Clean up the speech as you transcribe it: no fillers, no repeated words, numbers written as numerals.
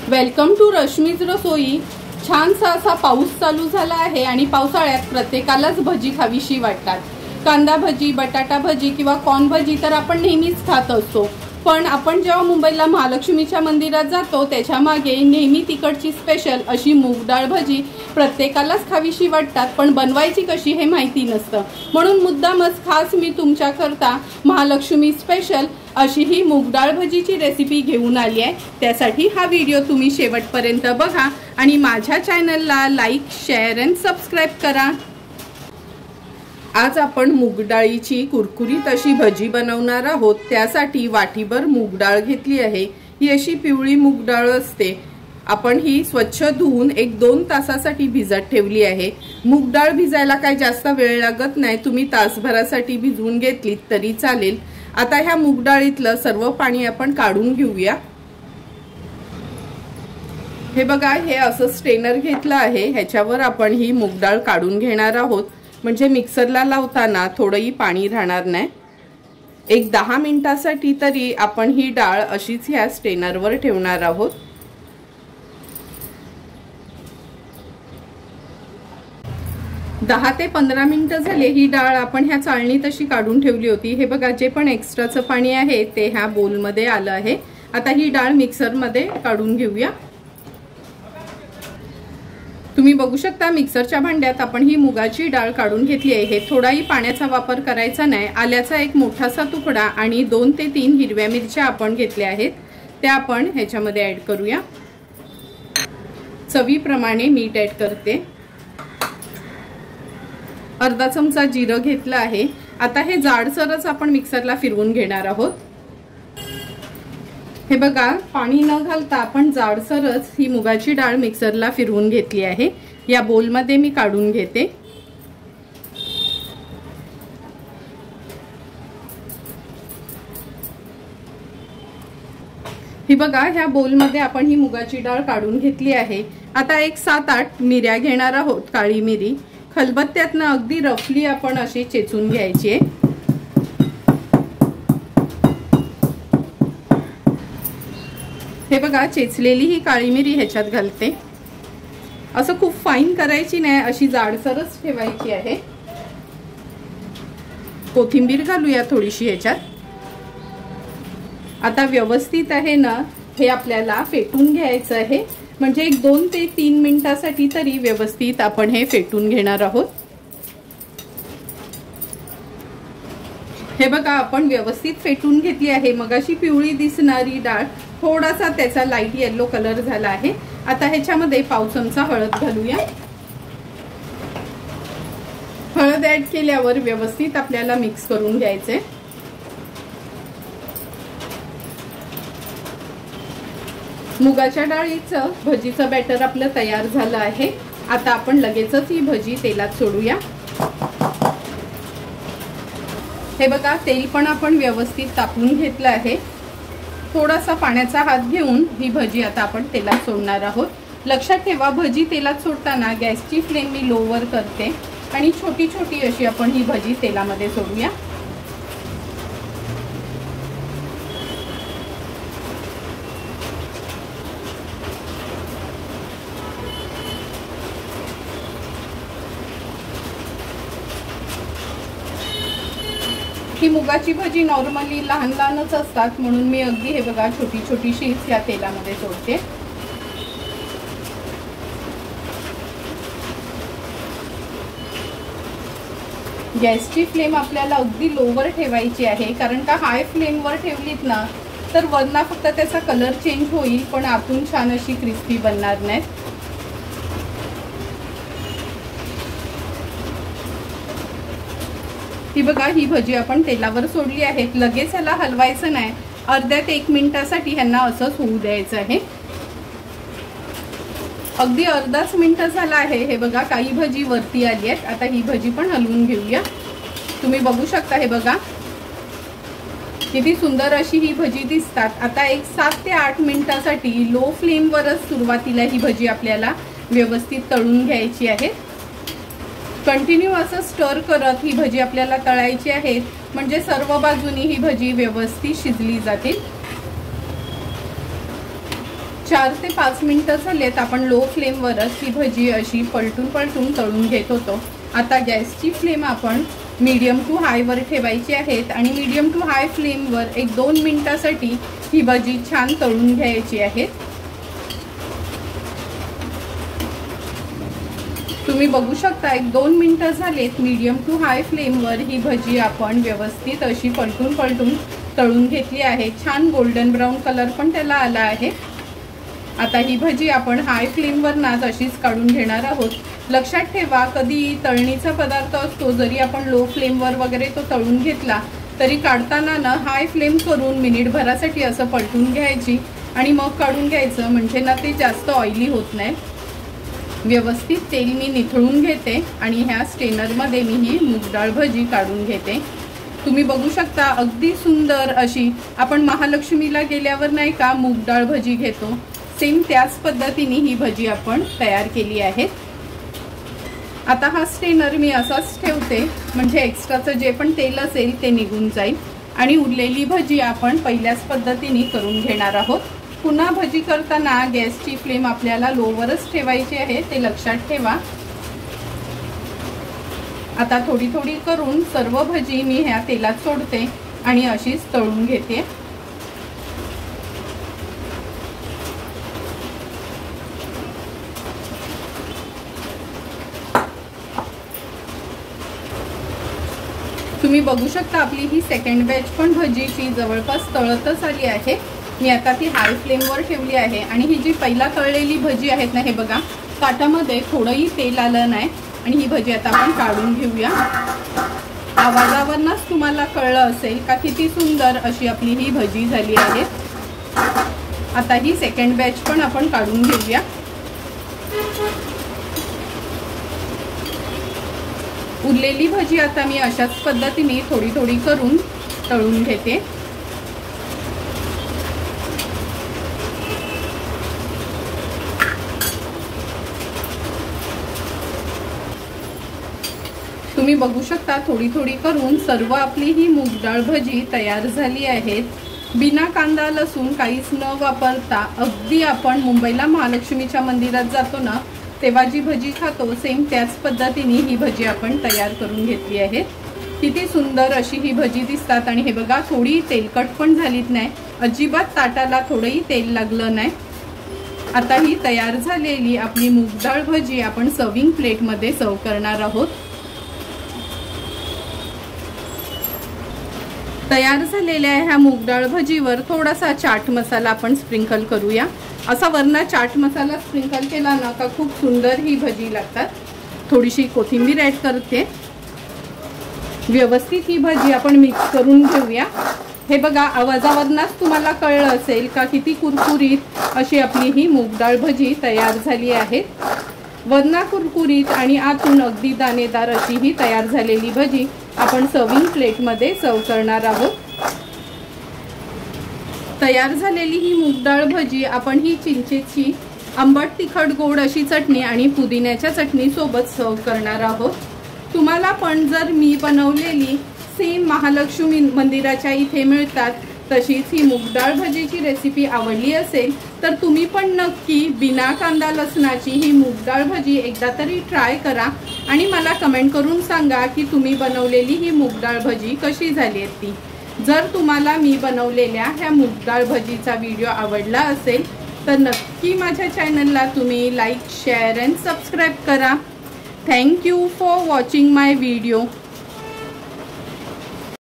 Welcome to Rashmi's रसोई। छानसा असा पाऊस चालू झाला आहे आणि पावसाळ्यात प्रत्येकालाच भजी खावीशी वाटतात। कांदा भजी, बटाटा भजी किंवा कॉर्न भजी तर आपण नेहमीच खात असतो, पण आपण जेव्हा मुंबईला महालक्ष्मीच्या मंदिरात जातो त्याच्या मागे नेहमी तिकडची स्पेशल अशी मूग डाळ भजी प्रत्येकालाच खावीशी वाटतात, पण बनवायची कशी हे माहिती नसतं। म्हणून मुद्दामच खास मी तुमच्याकरता महालक्ष्मी स्पेशल अशी ही मूग डाळ भजीची रेसिपी घेऊन आली आहे। त्यासाठी हा व्हिडिओ तुम्ही शेवटपर्यंत बघा आणि माझ्या चॅनलला लाईक, शेअर आणि सबस्क्राइब करा। आज आपण मूग डाळीची कुरकुरीत अशी भजी बनवणार आहोत। त्यासाठी वाटीभर मूग डाळ घेतली आहे। ही अशी पिवळी मूग डाळ असते। आपण ही स्वच्छ धुवून 1-2 तासासाठी भिजत ठेवली आहे। मूग डाळ भिजायला काही जास्त वेळ लागत नाही, तुम्ही तासभरासाठी भिजवून घेतलीत तरी चालेल। आता ह्या मूग डाळीतलं सर्व पाणी आपण काढून घेऊया। हे बघा, हे असं स्ट्रेनर घेतलं आहे, ह्याच्यावर आपण ही मूग डाळ काढून घेणार आहोत, म्हणजे मिक्सरला लावताना थोडंही पाणी राहणार नाही। एक 10 मिनिटासाठी तरी आपण ही डाळ अशीच ह्या स्ट्रेनरवर ठेवणार आहोत। दहा ते 15 मिनिटं झाले। ही डाळ आपण ह्या चाळणीत अशी काढून ठेवली होती। हे बघा, जे पण एक्स्ट्राचं पाणी आहे ते ह्या बोलमध्ये आलं आहे। आता ही डाळ मिक्सरमध्ये काढून घेऊया। तुम्ही बघू शकता मिक्सरच्या भांड्यात आपण ही मुगाची डाळ काढून घेतली आहे। थोडाही पाण्याचा वापर करायचा नाही। आल्याचा एक मोठासा तुकडा आणि 2 ते 3 हिरव्या मिरच्या आपण घेतल्या आहेत, त्या आपण ह्याच्यामध्ये ऍड करूया। चवीप्रमाणे मीठ ऍड करते। अर्धा चमचा जिरं घेतलं आहे। आता हे जाडसरच आपण मिक्सरला फिरवून घेणार आहोत। हे बघा, पाणी न घालता आपण जाडसरच ही मुगाची डाळ मिक्सरला फिरवून घेतली आहे। या बोलमध्ये मी काढून घेते। ही बघा, ह्या बोलमध्ये आपण ही मुगाची डाळ काढून घेतली आहे। आता एक 7-8 मिऱ्या घेणार आहोत, काळी मिरी। खलबत्त्यातनं अगदी रफली आपण अशी चेचून घ्यायची आहे। हे बघा, चेचलेली ही काळी मिरी ह्याच्यात घालते। असं खूप फाईन करायची नाही, अशी जाडसरच ठेवायची आहे। कोथिंबीर घालूया थोडीशी ह्याच्यात। आता व्यवस्थित आहे ना, हे आपल्याला फेटून घ्यायचं आहे, म्हणजे एक 2 ते 3 मिनिटासाठी तरी व्यवस्थित आपण हे फेटून घेणार आहोत। हे बघा, आपण व्यवस्थित फेटून घेतली आहे। मगाशी पिवळी दिसणारी डाळ थोडासा त्याचा लाईट येलो कलर झाला आहे। आता ह्याच्यामध्ये पाव चमचा हळद घालूया। हळद ऍड केल्यावर व्यवस्थित आपल्याला मिक्स करून घ्यायचे। मुगाच्या डाळीचं भजीचं बॅटर आपलं तयार झालं आहे। आता आपण लगेचच ही भजी तेलात सोडूया। हे बघा, तेल पण आपण व्यवस्थित तापवून घेतलं आहे। थोडासा पाण्याचा हात घेऊन ही भजी आता आपण तेलात सोडणार आहोत। लक्षात ठेवा, भजी तेलात सोडताना गॅसची फ्लेम मी लोवर करते आणि छोटी छोटी अशी आपण ही भजी तेलामध्ये सोडूया। ही मुगाची भजी नॉर्मली लहान लहानच असतात, म्हणून मी अगदी हे बघा छोटी छोटीशीच या तेलामध्ये सोडते। गॅसची फ्लेम आपल्याला अगदी लोवर ठेवायची आहे, कारण का हाय फ्लेमवर ठेवलीत ना तर वरना फक्त त्याचा कलर चेंज होईल, पण आतून छान अशी क्रिस्पी बनणार नाही। ही बघा, ही भजी आपण तेलावर सोडली आहे। लगेच ह्याला हलवायचं नाही, अर्ध्या ते 1 मिनिटासाठी ह्यांना असंच होऊ द्यायचं आहे। अगदी अर्धाच मिनिट झाला आहे। हे बघा, काही भजी वरती आली आहेत। आता ही भजी पण हलवून घेऊया। तुम्ही बघू शकता, हे बघा किती सुंदर अशी ही भजी दिसतात। आता एक 7 ते 8 मिनिटासाठी लो फ्लेमवरच सुरुवातीला ही भजी आपल्याला व्यवस्थित तळून घ्यायची आहे। कंटिन्यू असं स्टर करत ही भजी आपल्याला तळायची आहे, म्हणजे सर्व बाजूनी ही भजी व्यवस्थित शिजली जातील। 4 ते 5 मिनिटं झालेत आपण लो फ्लेमवरच ही भजी अशी पलटून पलटून तळून घेत होतो। आता गॅसची फ्लेम आपण मीडियम टू हायवर ठेवायची आहेत आणि मीडियम टू हाय फ्लेमवर 1-2 मिनिटासाठी ही भजी छान तळून घ्यायची आहे। तुम्ही बघू शकता 1-2 मिनिटं झालेत मीडियम टू हाय फ्लेमवर ही भजी आपण व्यवस्थित अशी पलटून पलटून तळून घेतली आहे। छान गोल्डन ब्राउन कलर पण त्याला आला आहे। आता ही भजी आपण हाय फ्लेमवर ना अशीच काढून घेणार आहोत। लक्षात ठेवा कधी तळणीचा पदार्थ असतो जरी आपण लो फ्लेमवर वगैरे तो तळून घेतला तरी काढताना ना हाय फ्लेम करून मिनिटभरासाठी असं पलटून घ्यायची आणि मग काढून घ्यायचं, म्हणजे ना ते जास्त ऑइली होत नाही। व्यवस्थित तेल मी निथळून घेते आणि ह्या स्ट्रेनरमध्ये मी ही मूग डाळ भजी काढून घेते। तुम्ही बघू शकता अगदी सुंदर अशी आपण महालक्ष्मीला गेल्यावर नाही का मूग डाळ भजी घेतो, सेम त्याच पद्धतीने ही भजी आपण तयार केली आहे। आता हा स्ट्रेनर मी असाच ठेवते म्हणजे एक्स्ट्राचं जे पण तेल असेल ते निघून जाईल आणि उरलेली भजी आपण पहिल्याच पद्धतीने करून घेणार आहोत। पुन्हा भजी करताना गॅसची फ्लेम आपल्याला लोवरच ठेवायची आहे, ते लक्षात ठेवा। आता थोडी थोडी करून सर्व भजी मी ह्या तेलात सोडते आणि अशीच तळून घेते। तुम्ही बघू शकता आपली ही सेकंड बॅच पण भजीची जवळपास तळतच आली आहे। मी आता ती हाय फ्लेमवर ठेवली आहे आणि ही जी पहिला तळलेली भजी आहेत ना, हे बघा ताटामध्ये थोडंही तेल आलं नाही आणि ही भजी आता आपण काढून घेऊया। आवाजावरच तुम्हाला कळलं असेल का किती सुंदर अशी आपली ही भजी झाली आहे। आता ही सेकंड बॅच पण आपण काढून घेऊया। उरलेली भजी आता मी अशाच पद्धतीने थोडी थोडी करून तळून घेते। तुम्ही बघू शकता थोडी थोडी करून सर्व आपली ही मूग डाळ भजी तयार झाली आहेत। बिना कांदा लसूण काहीच न वापरता अगदी आपण मुंबईला महालक्ष्मीच्या मंदिरात जातो ना तेव्हा जी भजी खातो सेम त्याच पद्धतीने ही भजी आपण तयार करून घेतली आहे। किती सुंदर अशी ही भजी दिसतात आणि हे बघा थोडी तेलकट पण झालीत नाही, अजिबात ताटाला थोडंही तेल लागलं नाही। आता ही तयार झालेली आपली मूग डाळ भजी आपण सर्विंग प्लेटमध्ये सर्व करणार आहोत। तयार झालेल्या ह्या मूग डाळ भजीवर थोडासा चाट मसाला आपण स्प्रिंकल करूया। असा वरना चाट मसाला स्प्रिंकल केला ना का खूप सुंदर ही भजी लागतात। थोडीशी कोथिंबीर ॲड करते। व्यवस्थित ही भजी आपण मिक्स करून घेऊया। हे बघा आवाजावरनच तुम्हाला कळलं असेल का किती कुरकुरीत अशी आपली ही मूग डाळ भजी तयार झाली आहे। वरना कुरकुरीत आणि आतून अगदी दाणेदार अशी ही तयार झालेली भजी आपण सर्विंग प्लेटमध्ये सर्व करणार आहोत। तयार झालेली ही मूग डाळ भजी आपण ही चिंचेची आंबट तिखट गोड अशी चटणी आणि पुदिन्याच्या चटणी सोबत सर्व करणार आहोत। तुम्हाला पण जर मी बनवलेली सेम महालक्ष्मी मंदिराच्या इथे मिळतात तशीच ही मूग डाळ भजीची रेसिपी आवडली असेल तर तुम्ही पण नक्की बिना कांदा लसणाची ही मूग डाळ भजी एकदा तरी ट्राय करा आणि मला कमेंट करून सांगा की तुम्ही बनवलेली ही मूग डाळ भजी कशी झाली आहे ती। जर तुम्हाला मी बनवलेल्या ह्या मूग डाळ भजीचा व्हिडिओ आवडला असेल तर नक्की माझ्या चॅनलला तुम्ही लाईक शेअर अँड सबस्क्राईब करा। Thank you for watching my video.